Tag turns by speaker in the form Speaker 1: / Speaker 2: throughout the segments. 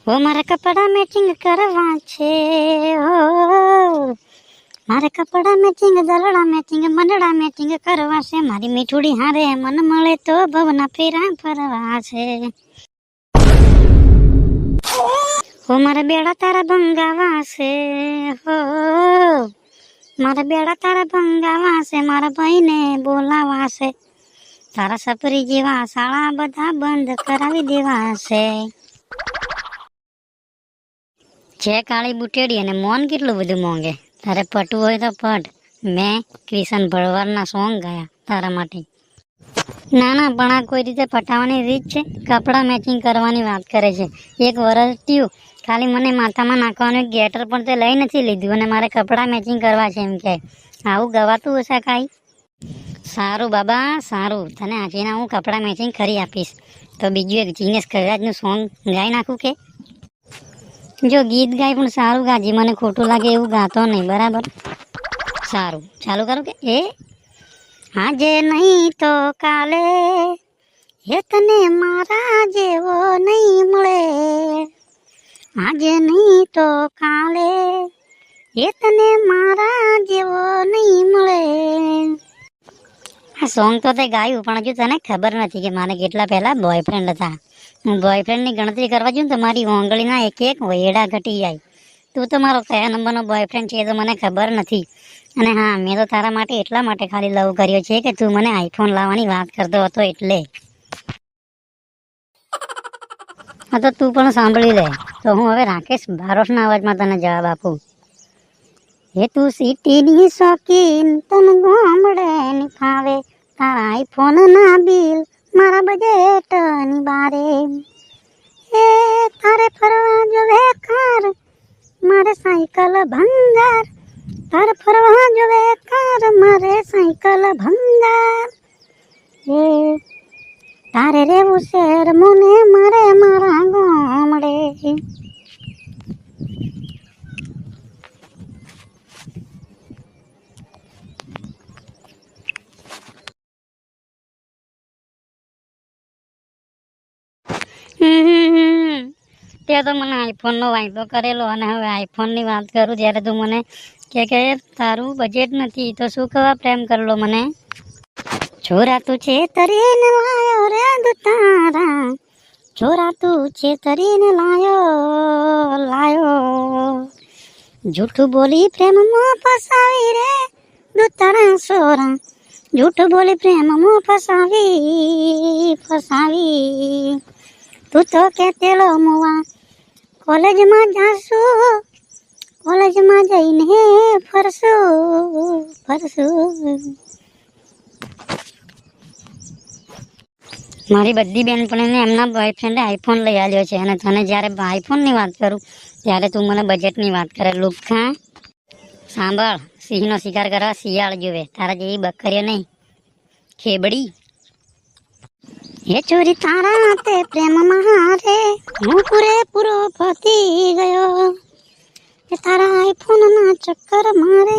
Speaker 1: ઓ મારા કપડા મેચિંગ કરવા છે, હો મારે કપડા મેચિંગ, દલડા મેચિંગ, મંડળા મેચિંગ કરવા છે. મારી મીઠુડી હારે મન મળે તો ભવના ફેરા ફરવા છે. હો મારા બેડા તારા ભંગાવા છે, હો મારા બેડા તારા ભંગાવા છે. મારા ભાઈને બોલાવા છે. તારા સપરી જેવા શાળા બધા બંધ કરાવી દેવા છે કાળી બુટેડી અને મોન કેટલું બધું મોંઘે. તારે પટવું હોય તો પટ. મેં કિશન ભળવારના સોંગ ગાયા તારા માટે. ના ના, પણ આ કોઈ રીતે પટાવવાની રીત છે? કપડાં મેચિંગ કરવાની વાત કરે છે. એક વરસ થયું, ખાલી મને માથામાં નાખવાનું એક ગેટર પણ તે લઈ નથી લીધું અને મારે કપડાં મેચિંગ કરવા છે એમ કે. આવું ગવાતું હશે કાંઈ? સારું બાબા સારું, તને આજના હું કપડાં મેચિંગ કરી આપીશ. તો બીજું એક જીનેશ કવિરાજનું સોંગ ગાઈ નાખું કે? જો ગીત ગાય પણ સારું ગાજી, મને ખોટું લાગે એવું ગાતો નહીં, બરાબર? સારું, ચાલુ કરું કે? આજે નહીં તો કાલે એ તને મારા જેવો નહીં મળે. આજે નહીં તો કાલે એ તને મારા જેવો નહીં મળે. આ સોંગ તો તે ગાયું, પણ હજુ તને ખબર નથી કે મારે કેટલા પહેલાં બોયફ્રેન્ડ હતા. હું બોયફ્રેન્ડની ગણતરી કરવા જાઉં તો મારી ઓંગળીના એક વેડા ઘટી જાય. તું તો મારો કયા નંબરનો બોયફ્રેન્ડ છે એ તો મને ખબર નથી. અને હા, મેં તો તારા માટે એટલા માટે ખાલી લવ કર્યો છે કે તું મને આઈફોન લાવવાની વાત કરતો હતો એટલે. હા તો તું પણ સાંભળી લે. તો હું હવે રાકેશ બારોટના અવાજમાં તને જવાબ આપું. તું સિટીની શોખીન, તને ગામડેની ફાવે. તારા આઈફોનના બિલ મારા બજેટની બારે. તારે ફરવા જોવે કાર, મારે સાયકલ ભંગાર. તારે ફરવા જોવે કાર, મારે સાયકલ ભંગાર. તારે રેવું શેર, મને મારે મારા ગામડે. તે તો મને આઈફોનનો વાયદો કરેલો અને હવે આઈફોનની વાત કરું જ્યારે તું મને કે તારું બજેટ નથી તો શું કહેવા પ્રેમ કરેલો મને. છોરા તું છે તરીને લાયો રે દુતારા, છોરા તું છે તરીને લાયો. જૂઠું બોલી પ્રેમમાં ફસાવી રે દુતારા છોરા, જૂઠું બોલી પ્રેમમાં ફસાવી. તું તો કે તેલો મુવા કોલેજમાં જાશું, કોલેજમાં જઈને ફરશું. મારી બધી બેનપણીને એમના બોયફ્રેન્ડે આઈફોન લઈ આવ્યો છે અને તને જ્યારે આઈફોનની વાત કરું ત્યારે તું મને બજેટની વાત કરે. લુખ્ખા સાંભળ, સિંહનો શિકાર કરવા શિયાળ જોવે, તારા જેવી બકરીઓ નહીં, ખેબડી. ચોરી તારા તે પ્રેમમાં હારે હું પૂરેપૂરો ફસી ગયો. તારા આઈફોનના ચક્કર મારે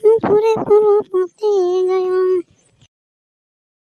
Speaker 1: હું પૂરેપૂરો ફસી ગયો.